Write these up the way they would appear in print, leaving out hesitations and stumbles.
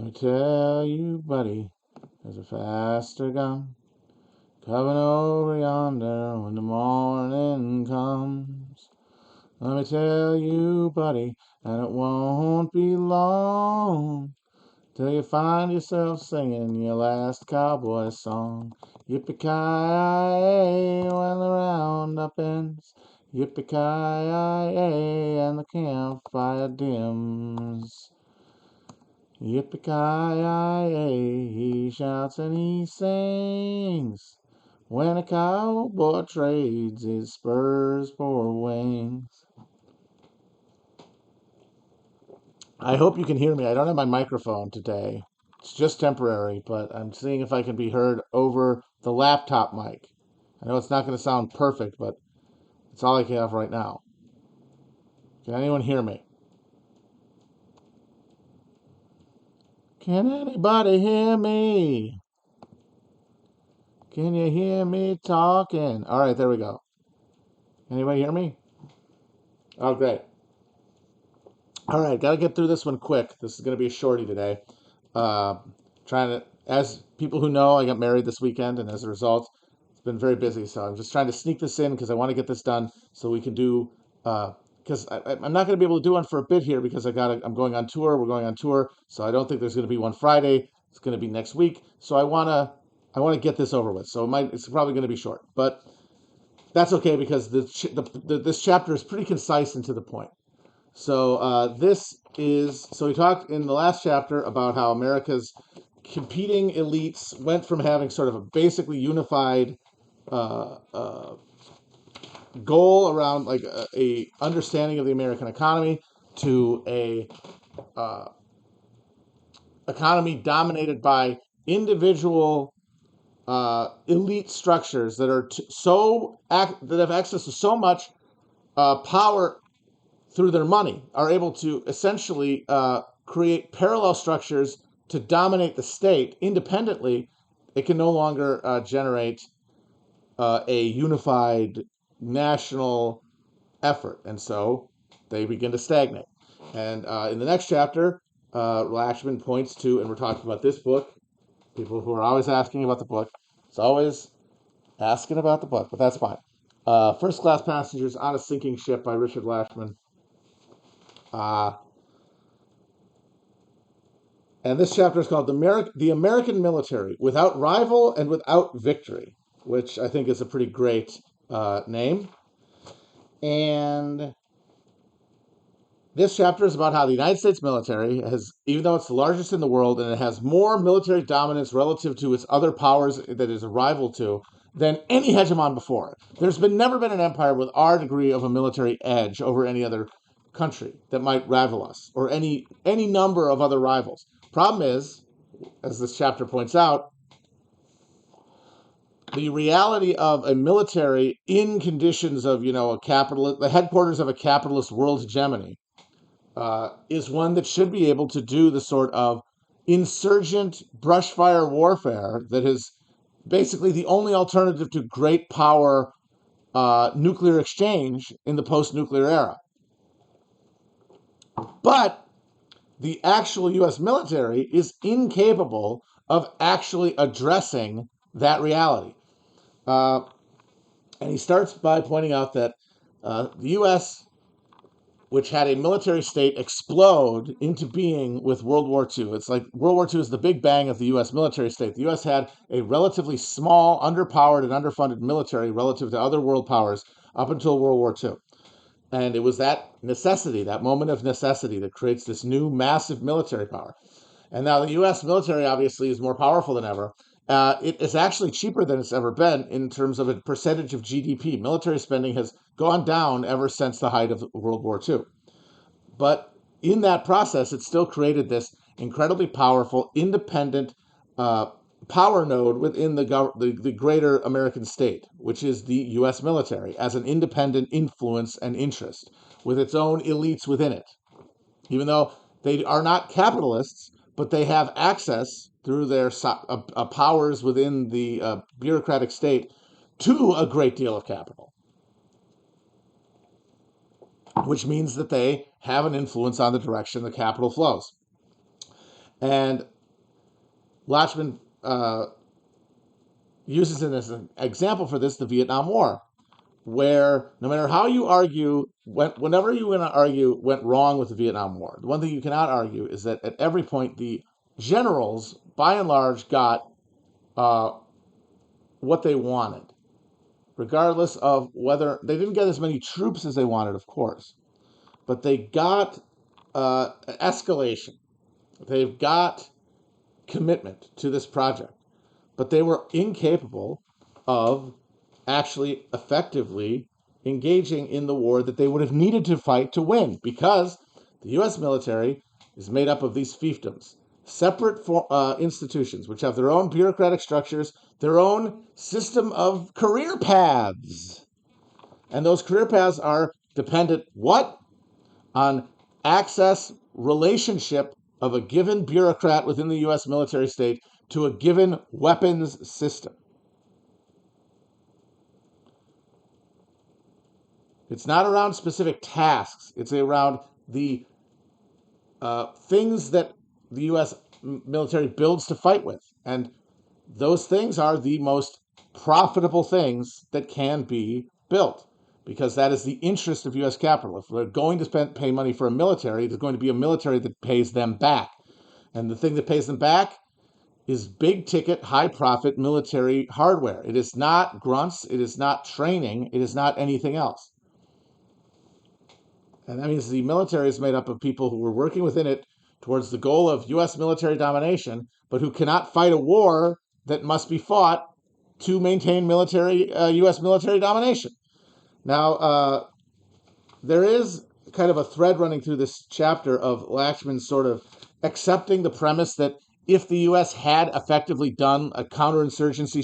Let me tell you, buddy, there's a faster gun coming over yonder when the morning comes. Let me tell you, buddy, and it won't be long till you find yourself singing your last cowboy song. Yippee-ki-yay when the roundup ends. Yippee-ki-yay and the campfire dims. Yippee-ki-yay, he shouts and he sings when a cowboy trades his spurs for wings. I hope you can hear me. I don't have my microphone today. It's just temporary, but I'm seeing if I can be heard over the laptop mic. I know it's not going to sound perfect, but it's all I can have right now. Can anyone hear me? Can anybody hear me? Can you hear me talking? All right, there we go. Anybody hear me? Oh, great. All right, got to get through this one quick. This is going to be a shorty today. Uh, as people who know, I got married this weekend, and as a result, it's been very busy. So I'm just trying to sneak this in because I want to get this done so we can do. Because I'm not going to be able to do one for a bit here because I'm going on tour. We're going on tour, so I don't think there's going to be one Friday. It's going to be next week. So I want to get this over with. So it's probably going to be short, but that's okay because this chapter is pretty concise and to the point. So we talked in the last chapter about how America's competing elites went from having sort of a basically unified uh, uh, goal around like a understanding of the American economy to a uh, economy dominated by individual elite structures that are that have access to so much power through their money, are able to essentially create parallel structures to dominate the state independently. It can no longer generate a unified national effort, and so they begin to stagnate. And in the next chapter, Lashman points to, and we're talking about this book. People who are always asking about the book, it's always asking about the book, but that's fine. First Class Passengers on a Sinking Ship by Richard Lashman. And this chapter is called The American Military, Without Rival and Without Victory, which I think is a pretty great name. And this chapter is about how the United States military has, even though it's the largest in the world and it has more military dominance relative to its other powers that it is a rival to, than any hegemon before it. There's never been an empire with our degree of a military edge over any other country that might rival us, or any number of other rivals. Problem is, as this chapter points out, the reality of a military in conditions of, the headquarters of a capitalist world hegemony, is one that should be able to do the sort of insurgent brushfire warfare that is basically the only alternative to great power nuclear exchange in the post-nuclear era. But the actual U.S. military is incapable of actually addressing that reality. And he starts by pointing out that the U.S., which had a military state explode into being with World War II. It's like World War II is the big bang of the U.S. military state. The U.S. had a relatively small, underpowered, and underfunded military relative to other world powers up until World War II. And it was that necessity, that moment of necessity, that creates this new massive military power. And now the U.S. military obviously is more powerful than ever. It is actually cheaper than it's ever been in terms of a percentage of GDP. Military spending has gone down ever since the height of World War II. But in that process, it still created this incredibly powerful, independent power node within the greater American state, which is the U.S. military, as an independent influence and interest, with its own elites within it. Even though they are not capitalists, but they have access through their powers within the bureaucratic state to a great deal of capital, which means that they have an influence on the direction the capital flows. And Lachman uses it as an example for this, the Vietnam War, where no matter how you argue, whenever you want to argue went wrong with the Vietnam War, the one thing you cannot argue is that at every point the generals, by and large, got uh, what they wanted, regardless of whether they didn't get as many troops as they wanted, of course, but they got escalation. They've got commitment to this project, but they were incapable of actually effectively engaging in the war that they would have needed to fight to win, because the U.S. military is made up of these fiefdoms, separate institutions, which have their own bureaucratic structures, their own system of career paths. And those career paths are dependent, what? On access relationship of a given bureaucrat within the U.S. military state to a given weapons system. It's not around specific tasks. It's around the things that the U.S. military builds to fight with. And those things are the most profitable things that can be built, because that is the interest of U.S. capital. If we're going to pay money for a military, there's going to be a military that pays them back. And the thing that pays them back is big ticket, high profit military hardware. It is not grunts. It is not training. It is not anything else. And that means the military is made up of people who are working within it towards the goal of U.S. military domination, but who cannot fight a war that must be fought to maintain U.S. military domination. Now, there is kind of a thread running through this chapter of Lachman sort of accepting the premise that if the U.S. had effectively done a counterinsurgency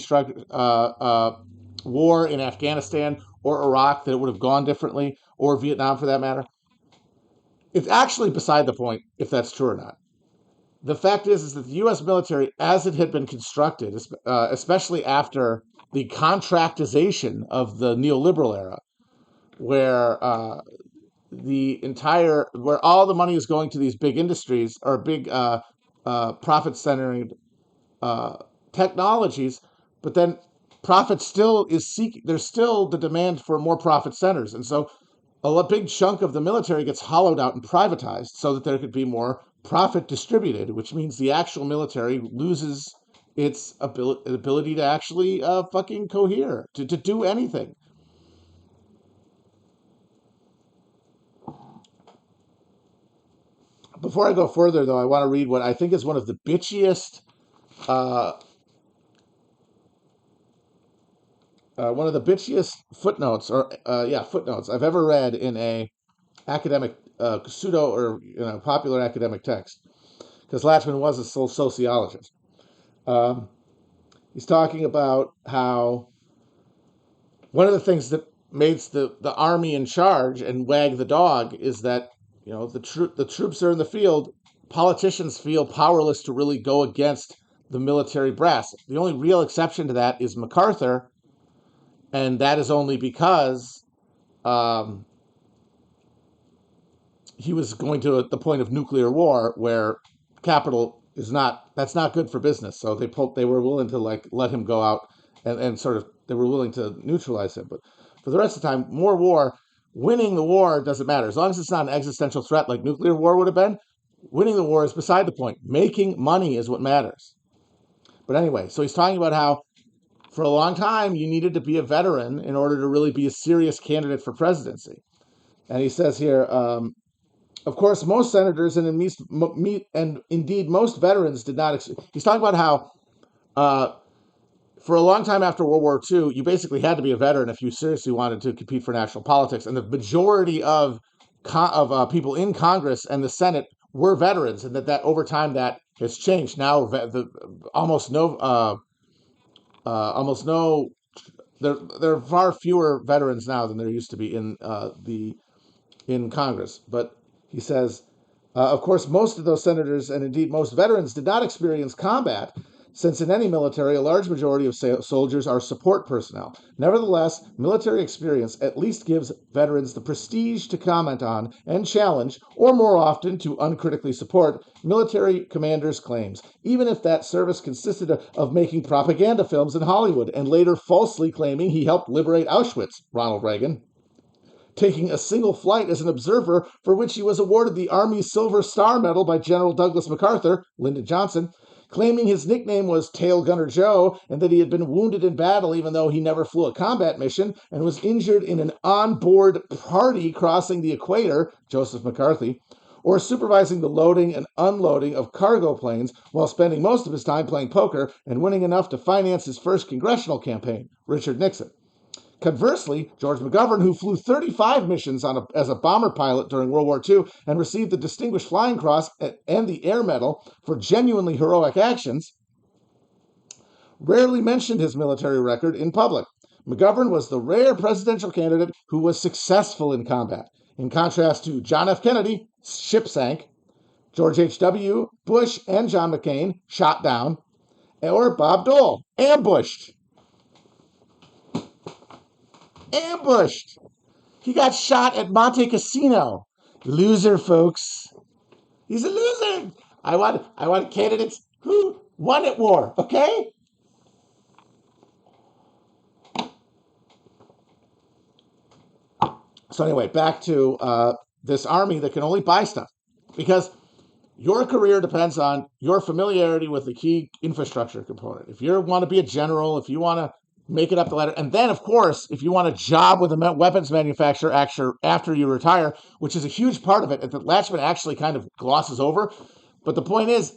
war in Afghanistan or Iraq, that it would have gone differently, or Vietnam for that matter. It's actually beside the point if that's true or not. The fact is that the U.S. military, as it had been constructed, especially after the contractization of the neoliberal era, where where all the money is going to these big industries or big profit-centered technologies, but then profit still is seeking. There's still the demand for more profit centers, and so a big chunk of the military gets hollowed out and privatized so that there could be more profit distributed, which means the actual military loses its ability to actually fucking cohere, to do anything. Before I go further, though, I want to read what I think is one of the bitchiest, uh, footnotes, or footnotes I've ever read in a academic pseudo or popular academic text, because Lachman was a sociologist. Um, he's talking about how one of the things that makes the army in charge and wag the dog is that the troops are in the field. Politicians feel powerless to really go against the military brass. The only real exception to that is MacArthur, and that is only because um, he was going to the point of nuclear war, where capital is not that's not good for business. So they were willing to let him go out, and sort of they were willing to neutralize him. But for the rest of the time, more war, winning the war doesn't matter as long as it's not an existential threat like nuclear war would have been. Winning the war is beside the point. Making money is what matters. But anyway, so he's talking about how for a long time you needed to be a veteran in order to really be a serious candidate for presidency. And he says here, of course, most senators and indeed most veterans did not. He's talking about how uh, for a long time after World War II, you basically had to be a veteran if you seriously wanted to compete for national politics, and the majority of people in Congress and the Senate were veterans, and that over time that has changed. Now, almost no. There are far fewer veterans now than there used to be in Congress. But he says, of course, most of those senators and indeed most veterans did not experience combat, since in any military, a large majority of soldiers are support personnel. Nevertheless, military experience at least gives veterans the prestige to comment on and challenge, or more often to uncritically support, military commanders' claims, even if that service consisted of making propaganda films in Hollywood and later falsely claiming he helped liberate Auschwitz, Ronald Reagan. Taking a single flight as an observer, for which he was awarded the Army's Silver Star Medal by General Douglas MacArthur, Lyndon Johnson, claiming his nickname was Tail Gunner Joe and that he had been wounded in battle even though he never flew a combat mission and was injured in an on-board party crossing the equator, Joseph McCarthy, or supervising the loading and unloading of cargo planes while spending most of his time playing poker and winning enough to finance his first congressional campaign, Richard Nixon. Conversely, George McGovern, who flew 35 missions as a bomber pilot during World War II and received the Distinguished Flying Cross and the Air Medal for genuinely heroic actions, rarely mentioned his military record in public. McGovern was the rare presidential candidate who was successful in combat, in contrast to John F. Kennedy, ship sank, George H.W. Bush and John McCain, shot down, or Bob Dole, ambushed. Ambushed. He got shot at Monte Cassino. Loser, folks. He's a loser. I want candidates who won at war, okay? So anyway, back to this army that can only buy stuff. Because your career depends on your familiarity with the key infrastructure component. If you want to be a general, if you want to make it up the ladder. And then, of course, if you want a job with a weapons manufacturer after you retire, which is a huge part of it, that Latchman actually kind of glosses over. But the point is,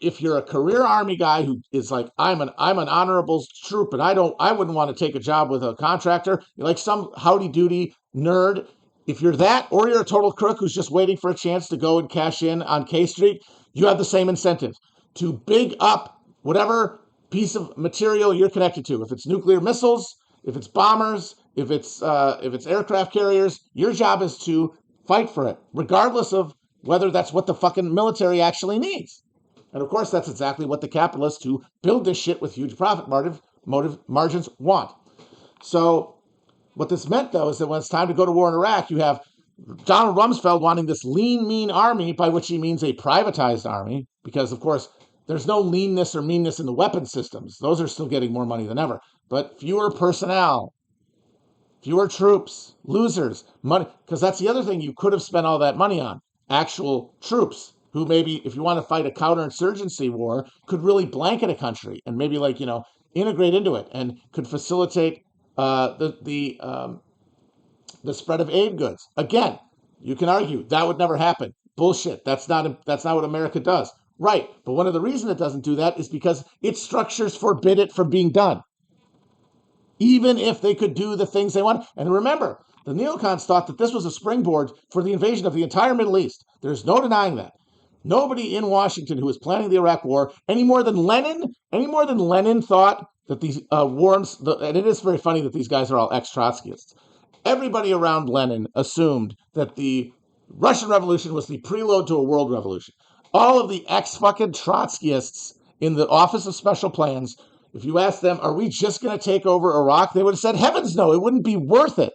if you're a career Army guy who is like, I'm an honorable troop, and I wouldn't want to take a job with a contractor, you're like some howdy-doody nerd. If you're that, or you're a total crook who's just waiting for a chance to go and cash in on K Street, you have the same incentive to big up whatever piece of material you're connected to. If it's nuclear missiles, if it's bombers, if it's aircraft carriers, your job is to fight for it, regardless of whether that's what the fucking military actually needs. And of course, that's exactly what the capitalists who build this shit with huge profit margins want. So what this meant, though, is that when it's time to go to war in Iraq, you have Donald Rumsfeld wanting this lean, mean army, by which he means a privatized army, because, of course, there's no leanness or meanness in the weapon systems. Those are still getting more money than ever. But fewer personnel, fewer troops, losers, money. Because that's the other thing you could have spent all that money on. Actual troops who maybe, if you want to fight a counterinsurgency war, could really blanket a country and maybe integrate into it and could facilitate the spread of aid goods. Again, you can argue that would never happen. Bullshit. That's not what America does. Right. But one of the reasons it doesn't do that is because its structures forbid it from being done. Even if they could do the things they want. And remember, the neocons thought that this was a springboard for the invasion of the entire Middle East. There's no denying that. Nobody in Washington who was planning the Iraq War, any more than Lenin thought that these wars, and it is very funny that these guys are all ex-Trotskyists. Everybody around Lenin assumed that the Russian Revolution was the prelude to a world revolution. All of the ex-fucking Trotskyists in the Office of Special Plans, if you ask them, are we just going to take over Iraq? They would have said, heavens no, it wouldn't be worth it.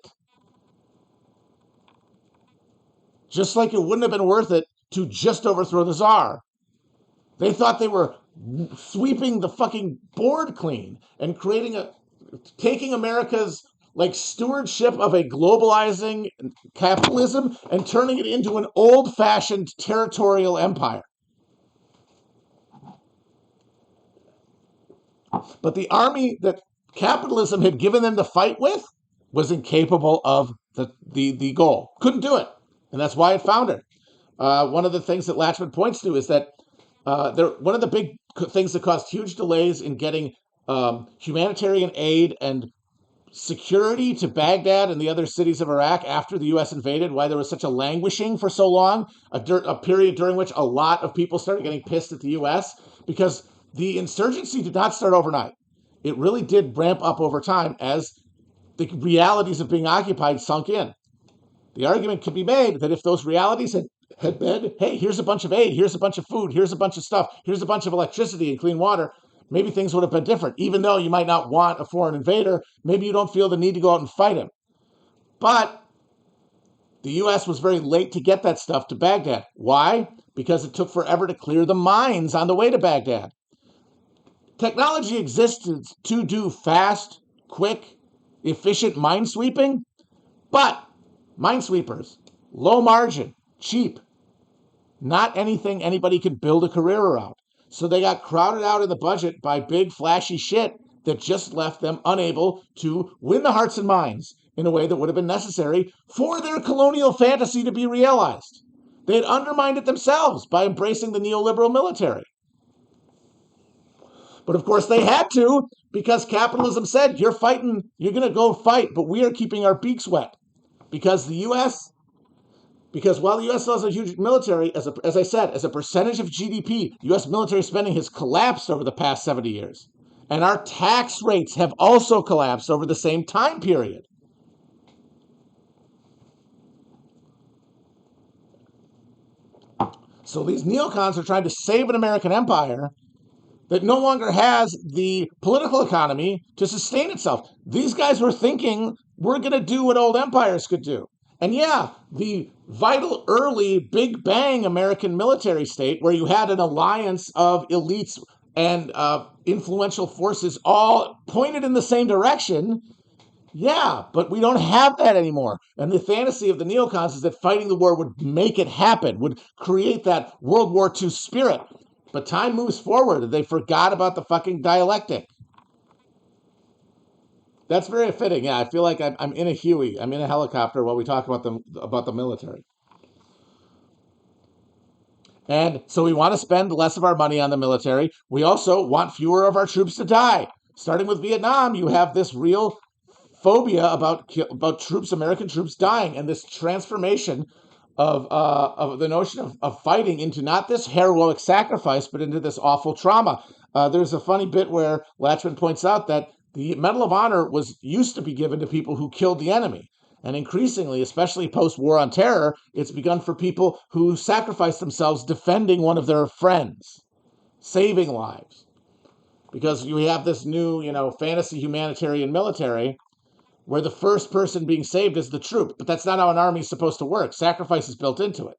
Just like it wouldn't have been worth it to just overthrow the Tsar. They thought they were sweeping the fucking board clean and taking America's stewardship of a globalizing capitalism and turning it into an old-fashioned territorial empire. But the army that capitalism had given them to fight with was incapable of the goal. Couldn't do it. And that's why it foundered. One of the things that Latchman points to is that one of the big things that caused huge delays in getting humanitarian aid and security to Baghdad and the other cities of Iraq after the U.S. invaded, why there was such a languishing for so long, a period during which a lot of people started getting pissed at the U.S., because the insurgency did not start overnight. It really did ramp up over time as the realities of being occupied sunk in. The argument could be made that if those realities had been, hey, here's a bunch of aid, here's a bunch of food, here's a bunch of stuff, here's a bunch of electricity and clean water, maybe things would have been different. Even though you might not want a foreign invader, maybe you don't feel the need to go out and fight him. But the U.S. was very late to get that stuff to Baghdad. Why? Because it took forever to clear the mines on the way to Baghdad. Technology existed to do fast, quick, efficient mine sweeping, but minesweepers, low margin, cheap, not anything anybody could build a career around. So they got crowded out of the budget by big, flashy shit that just left them unable to win the hearts and minds in a way that would have been necessary for their colonial fantasy to be realized. They had undermined it themselves by embracing the neoliberal military. But of course they had to, because capitalism said, you're fighting, you're going to go fight, but we are keeping our beaks wet. Because while the U.S. has a huge military, as I said, as a percentage of GDP, U.S. military spending has collapsed over the past 70 years. And our tax rates have also collapsed over the same time period. So these neocons are trying to save an American empire that no longer has the political economy to sustain itself. These guys were thinking, we're going to do what old empires could do. And yeah, the vital early Big Bang American military state, where you had an alliance of elites and influential forces all pointed in the same direction, yeah, but we don't have that anymore. And the fantasy of the neocons is that fighting the war would make it happen, would create that World War II spirit. But time moves forward, and they forgot about the fucking dialectic. That's very fitting. Yeah, I feel like I'm in a Huey. I'm in a helicopter while we talk about the military. And so we want to spend less of our money on the military. We also want fewer of our troops to die. Starting with Vietnam, you have this real phobia about troops, American troops dying, and this transformation of the notion of fighting into not this heroic sacrifice, but into this awful trauma. There's a funny bit where Latchman points out that the Medal of Honor used to be given to people who killed the enemy. And increasingly, especially post-war on terror, it's begun for people who sacrifice themselves defending one of their friends, saving lives. Because we have this new, fantasy humanitarian military where the first person being saved is the troop. But that's not how an army is supposed to work. Sacrifice is built into it.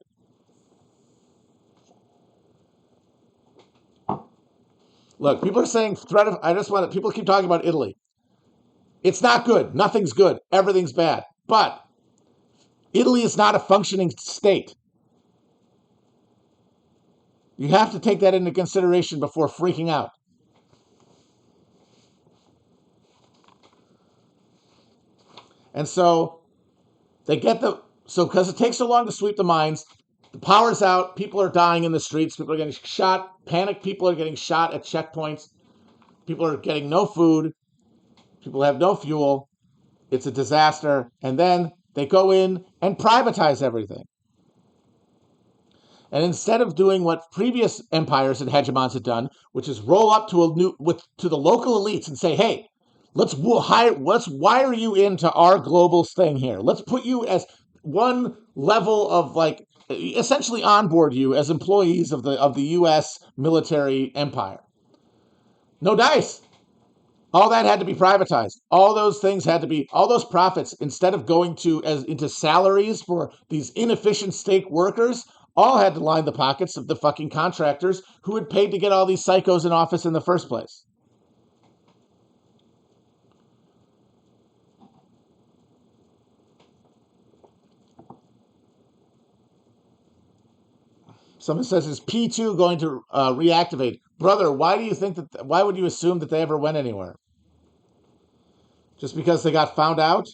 Look, people are saying people keep talking about Italy. It's not good. Nothing's good. Everything's bad. But Italy is not a functioning state. You have to take that into consideration before freaking out. And so because it takes so long to sweep the mines, the power's out, people are dying in the streets, people are getting shot, panicked people are getting shot at checkpoints, people are getting no food, people have no fuel, it's a disaster, and then they go in and privatize everything. And instead of doing what previous empires and hegemons had done, which is roll up to the local elites and say, hey, let's wire you into our global thing here. Let's put you as one level of essentially onboard you as employees of the U.S. military empire. No dice. All that had to be privatized. All those profits, instead of going into salaries for these inefficient state workers, all had to line the pockets of the fucking contractors who had paid to get all these psychos in office in the first place. Someone says, is P2 going to reactivate? Brother, why would you assume that they ever went anywhere? Just because they got found out?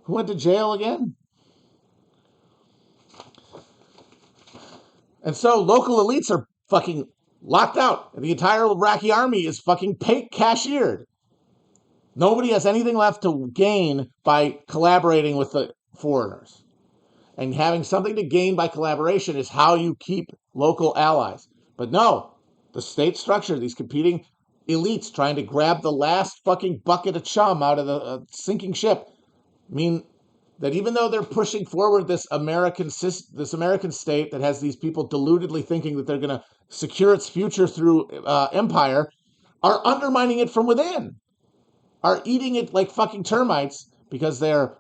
Who went to jail again? And so local elites are fucking locked out. And the entire Iraqi army is fucking cashiered. Nobody has anything left to gain by collaborating with the foreigners. And having something to gain by collaboration is how you keep local allies. But no, the state structure, these competing elites trying to grab the last fucking bucket of chum out of the sinking ship, mean that even though they're pushing forward this American state that has these people deludedly thinking that they're going to secure its future through empire, are undermining it from within, are eating it like fucking termites because they're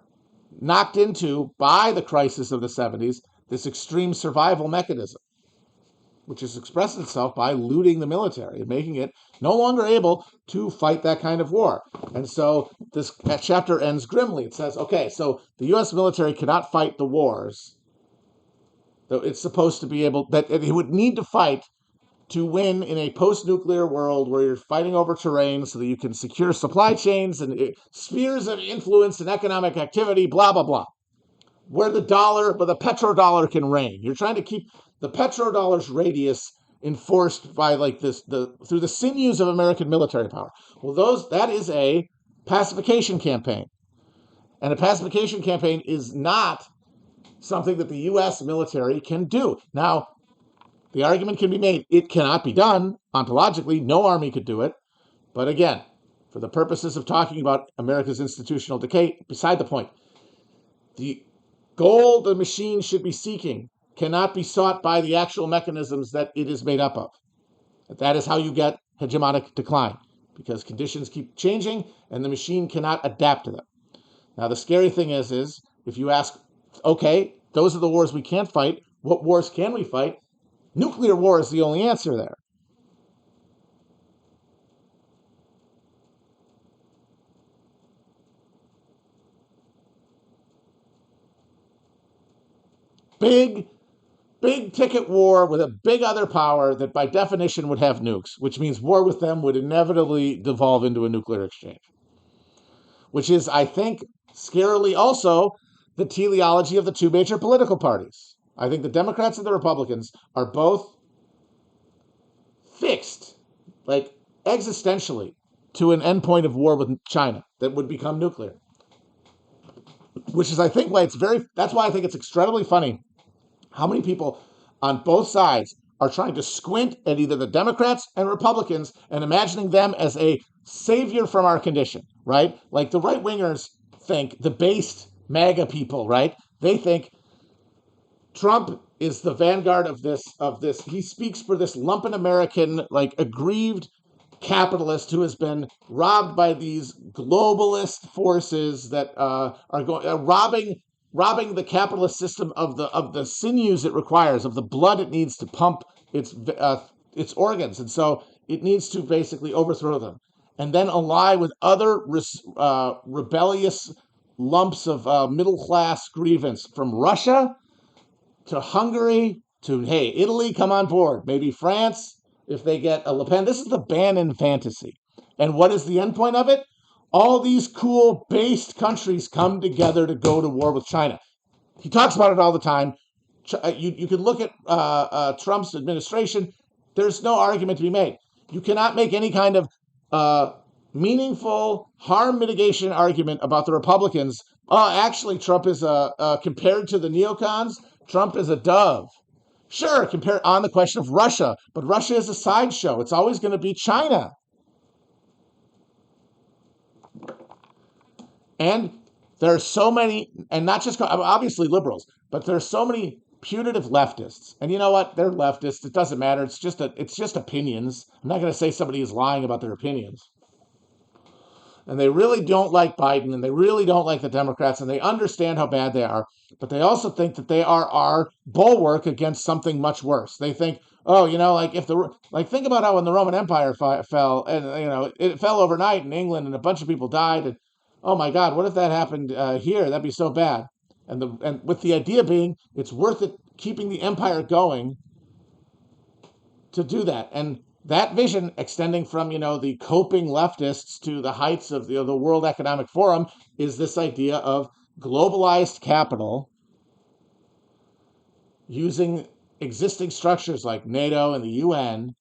knocked into, by the crisis of the 70s, this extreme survival mechanism, which has expressed itself by looting the military and making it no longer able to fight that kind of war. And so this chapter ends grimly. It says, okay, so the U.S. military cannot fight the wars that it's supposed to be able, that it would need to fight to win in a post-nuclear world where you're fighting over terrain so that you can secure supply chains and spheres of influence and economic activity, blah, blah, blah. Where the petrodollar can reign. You're trying to keep the petrodollar's radius enforced by through the sinews of American military power. Well, that is a pacification campaign. And a pacification campaign is not something that the U.S. military can do. Now, the argument can be made, it cannot be done. Ontologically, no army could do it. But again, for the purposes of talking about America's institutional decay, beside the point, the goal the machine should be seeking cannot be sought by the actual mechanisms that it is made up of. That is how you get hegemonic decline, because conditions keep changing and the machine cannot adapt to them. Now, the scary thing is if you ask, okay, those are the wars we can't fight, what wars can we fight? Nuclear war is the only answer there. Big ticket war with a big other power that by definition would have nukes, which means war with them would inevitably devolve into a nuclear exchange. Which is, I think, scarily also the teleology of the two major political parties. I think the Democrats and the Republicans are both fixed, like existentially, to an endpoint of war with China that would become nuclear. Which is, I think, that's why I think it's incredibly funny how many people on both sides are trying to squint at either the Democrats and Republicans and imagining them as a savior from our condition, right? Like the right-wingers think, the based MAGA people, right? They think Trump is the vanguard of this. He speaks for this lumpen American, like aggrieved capitalist who has been robbed by these globalist forces that are robbing the capitalist system of the sinews it requires, of the blood it needs to pump its organs, and so it needs to basically overthrow them, and then ally with other rebellious lumps of middle class grievance, from Russia to Hungary to, hey, Italy, come on board, maybe France if they get a Le Pen. This is the Bannon fantasy, and what is the endpoint of it? All these cool based countries come together to go to war with China. He talks about it all the time. You can look at Trump's administration. There's no argument to be made. You cannot make any kind of meaningful harm mitigation argument about the Republicans. Actually, Trump is compared to the neocons, Trump is a dove. Sure, compare on the question of Russia, but Russia is a sideshow. It's always going to be China. And there are so many, and not just obviously liberals, but there are so many putative leftists. And you know what? They're leftists. It doesn't matter. It's just opinions. I'm not going to say somebody is lying about their opinions. And they really don't like Biden, and they really don't like the Democrats, and they understand how bad they are. But they also think that they are our bulwark against something much worse. They think, think about how when the Roman Empire fell, and it fell overnight in England, and a bunch of people died, and oh my God, what if that happened here? That'd be so bad. And with the idea being, it's worth it keeping the empire going to do that. And that vision, extending from the coping leftists to the heights of the World Economic Forum, is this idea of globalized capital using existing structures like NATO and the UN,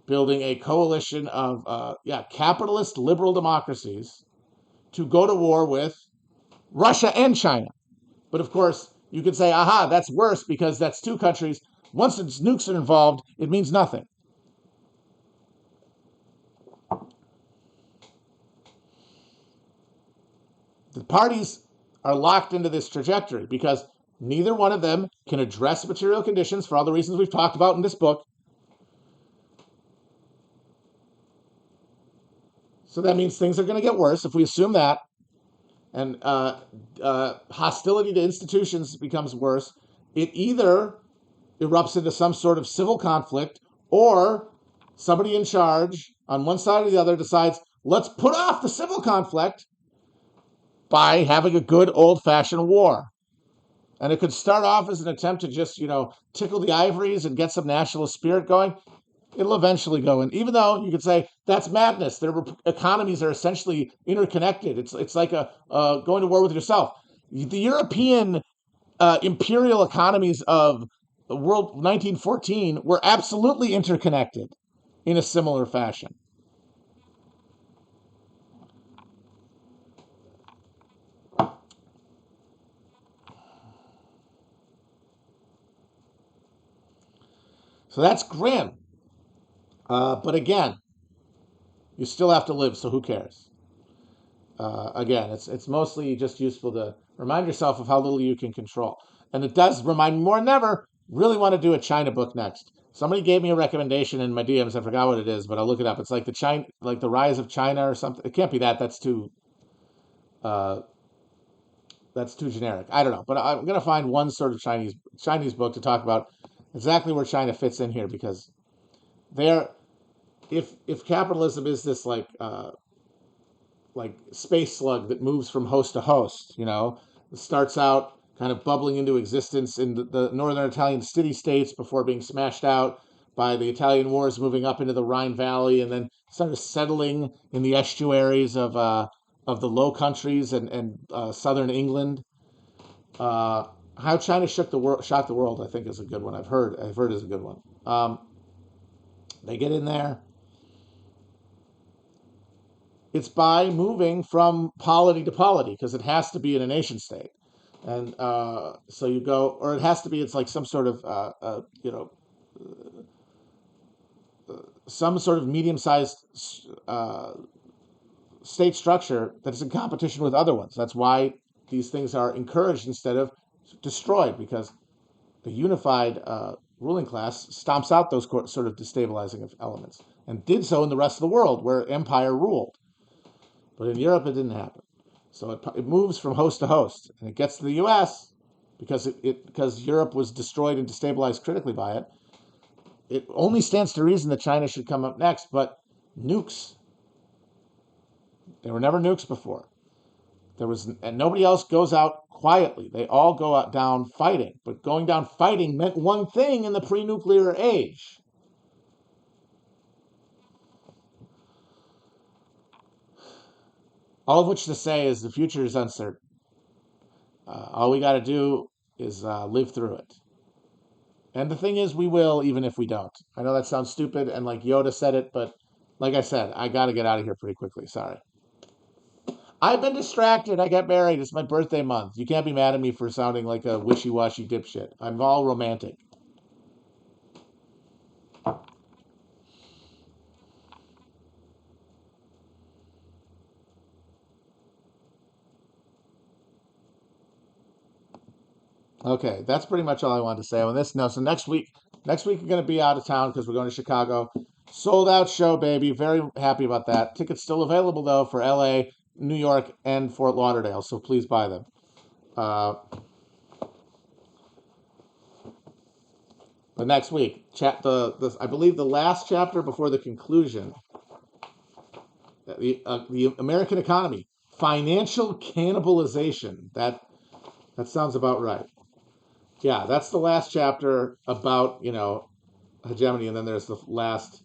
building a coalition of capitalist liberal democracies to go to war with Russia and China. But of course, you could say, aha, that's worse because that's two countries. Once its nukes are involved, it means nothing. The parties are locked into this trajectory because neither one of them can address material conditions for all the reasons we've talked about in this book. So that means things are going to get worse if we assume that, and hostility to institutions becomes worse. It either erupts into some sort of civil conflict, or somebody in charge on one side or the other decides, let's put off the civil conflict by having a good old-fashioned war. And it could start off as an attempt to just, tickle the ivories and get some nationalist spirit going. It'll eventually go in, even though you could say that's madness. Their economies are essentially interconnected. It's like going to war with yourself. The European imperial economies of the world 1914 were absolutely interconnected in a similar fashion. So that's grim. But again, you still have to live, so who cares? Again, it's mostly just useful to remind yourself of how little you can control. And it does remind me more than ever, really want to do a China book next. Somebody gave me a recommendation in my DMs. I forgot what it is, but I'll look it up. It's like the rise of China or something. It can't be that. Uh, that's too generic. I don't know, but I'm gonna find one sort of Chinese book to talk about exactly where China fits in here, because they're if capitalism is this like space slug that moves from host to host, it starts out kind of bubbling into existence in the northern Italian city-states before being smashed out by the Italian wars, moving up into the Rhine Valley, and then sort of settling in the estuaries of the Low Countries and southern England. Uh, how China shocked the world, I think, is a good one. I've heard is a good one. They get in there. It's by moving from polity to polity, because it has to be in a nation state, and so you go, or it has to be. It's like some sort of some sort of medium-sized uh, state structure that is in competition with other ones. That's why these things are encouraged instead of destroyed, because the unified ruling class stomps out those sort of destabilizing elements, and did so in the rest of the world where empire ruled. But in Europe, it didn't happen. So it moves from host to host, and it gets to the U.S. because Europe was destroyed and destabilized critically by it. It only stands to reason that China should come up next, but nukes. There were never nukes before. And nobody else goes out quietly. They all go out down fighting. But going down fighting meant one thing in the pre-nuclear age. All of which to say is the future is uncertain. All we got to do is live through it. And the thing is, we will, even if we don't. I know that sounds stupid, and like Yoda said it, but like I said, I got to get out of here pretty quickly. Sorry. I've been distracted. I got married. It's my birthday month. You can't be mad at me for sounding like a wishy-washy dipshit. I'm all romantic. Okay, that's pretty much all I wanted to say on this. No, so next week we're going to be out of town because we're going to Chicago. Sold out show, baby. Very happy about that. Tickets still available though for LA, New York, and Fort Lauderdale. So please buy them. Uh, the next week, I believe the last chapter before the conclusion, the American economy, financial cannibalization. That sounds about right. Yeah, that's the last chapter about hegemony, and then there's the last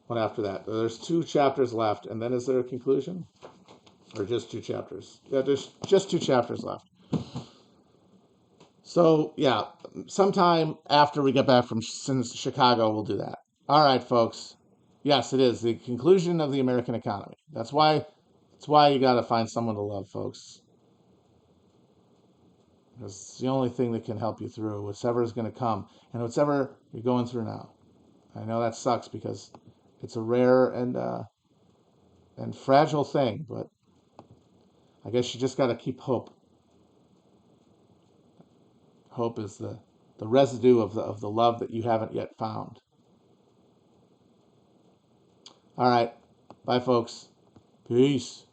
one after that. There's two chapters left, and then is there a conclusion, or just two chapters? Yeah, there's just two chapters left. So yeah, sometime after we get back from Chicago, we'll do that. All right, folks. Yes, it is the conclusion of the American economy. That's why. That's why you got to find someone to love, folks. It's the only thing that can help you through whatever is going to come and whatever you're going through now. I know that sucks because it's a rare and fragile thing, but I guess you just got to keep hope. Hope is the residue of the love that you haven't yet found. All right. Bye, folks. Peace.